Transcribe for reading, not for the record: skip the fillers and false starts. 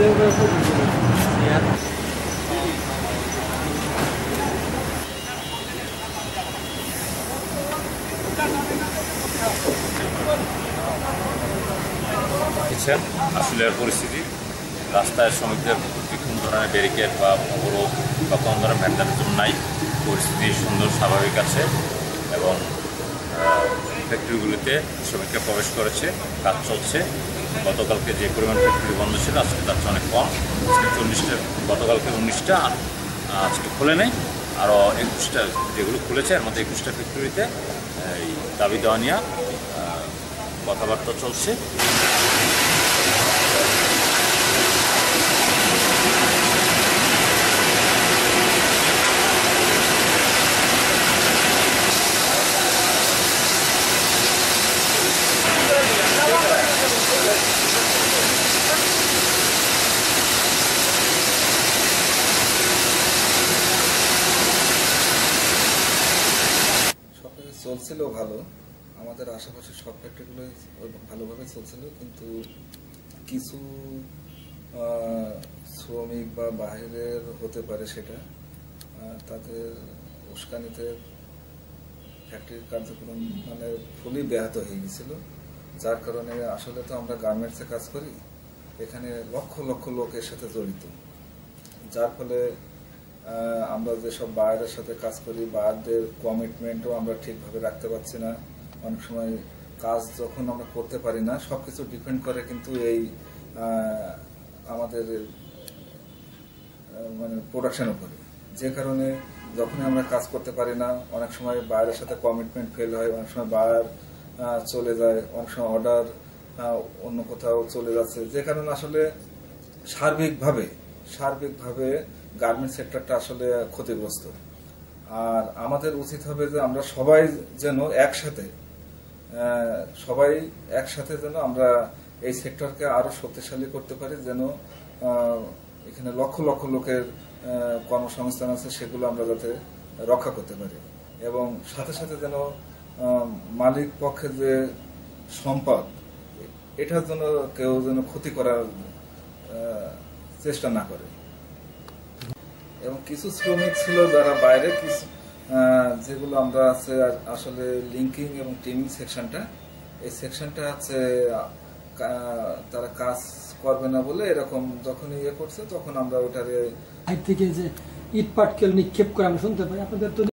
আসলে পরিস্থিতি রাস্তায় শ্রমিকদের কোনো ধরনের ব্যারিকেড বা অবরোধ বা কোনো ধরনের ভ্যান্ডালিজম নাই। পরিস্থিতি সুন্দর স্বাভাবিক আছে এবং ফ্যাক্টরিগুলিতে শ্রমিকরা প্রবেশ করেছে, কাজ চলছে। গতকালকে যে পরিমাণ ফ্যাক্টরি বন্ধ ছিল আজকে তার চেয়ে অনেক কম। আজকে 40টা, গতকালকে 19টা, আজকে খুলে নেই। আরও 21টা যেগুলো খুলেছে এর মধ্যে 21টা ফ্যাক্টরিতে এই দাবি দেওয়া নিয়ে কথাবার্তা চলছে। চলছিল ভালো, আমাদের আশেপাশে সব ফ্যাক্টরিগুলোই ভালোভাবে চলছিল, কিন্তু কিছু শ্রমিক বা বাইরের হতে পারে সেটা তাদের উস্কানিতে ফ্যাক্টরির কার্যক্রম মানে ফুলই ব্যাহত হয়ে গেছিল। যার কারণে আসলে তো আমরা গার্মেন্টসে কাজ করি, এখানে লক্ষ লক্ষ লোকের সাথে জড়িত, যার ফলে আমরা যেসব বায়ারের সাথে কাজ করি বায়ারদের কমিটমেন্টও আমরা ঠিকভাবে রাখতে পারছি না। অনেক সময় কাজ যখন আমরা করতে পারি না, সবকিছু ডিপেন্ড করে কিন্তু এই আমাদের মানে প্রোডাকশনের উপরে, যে কারণে যখনই আমরা কাজ করতে পারি না অনেক সময় বায়ারের সাথে কমিটমেন্ট ফেল হয়, অনেক সময় বায়ার চলে যায়, অনেক সময় অর্ডার অন্য কোথাও চলে যাচ্ছে, যে কারণে আসলে সার্বিকভাবে গার্মেন্টস সেক্টরটা আসলে ক্ষতিগ্রস্ত। আর আমাদের উচিত হবে যে আমরা সবাই যেন একসাথে যেন আমরা এই সেক্টরকে আরো শক্তিশালী করতে পারি, যেন এখানে লক্ষ লক্ষ লোকের কর্মসংস্থান আছে সেগুলো আমরা যাতে রক্ষা করতে পারি, এবং সাথে সাথে যেন মালিক পক্ষের যে সম্পদ এটার জন্য কেউ যেন ক্ষতি করার চেষ্টা না করে। এবং কিছু শ্রমিক ছিল যারা বাইরে, কিছু যেগুলো আমরা আছে আসলে লিঙ্কিং এবং টিমিং সেকশনটা, এই সেকশনটা আছে তারা কাজ করবে না বলে এরকম যখন ইয়ে করছে তখন আমরা ওটারে থেকে যে ইট পাটকেল নিক্ষেপ করে আমরা শুনতে পাই। আপনাদের তো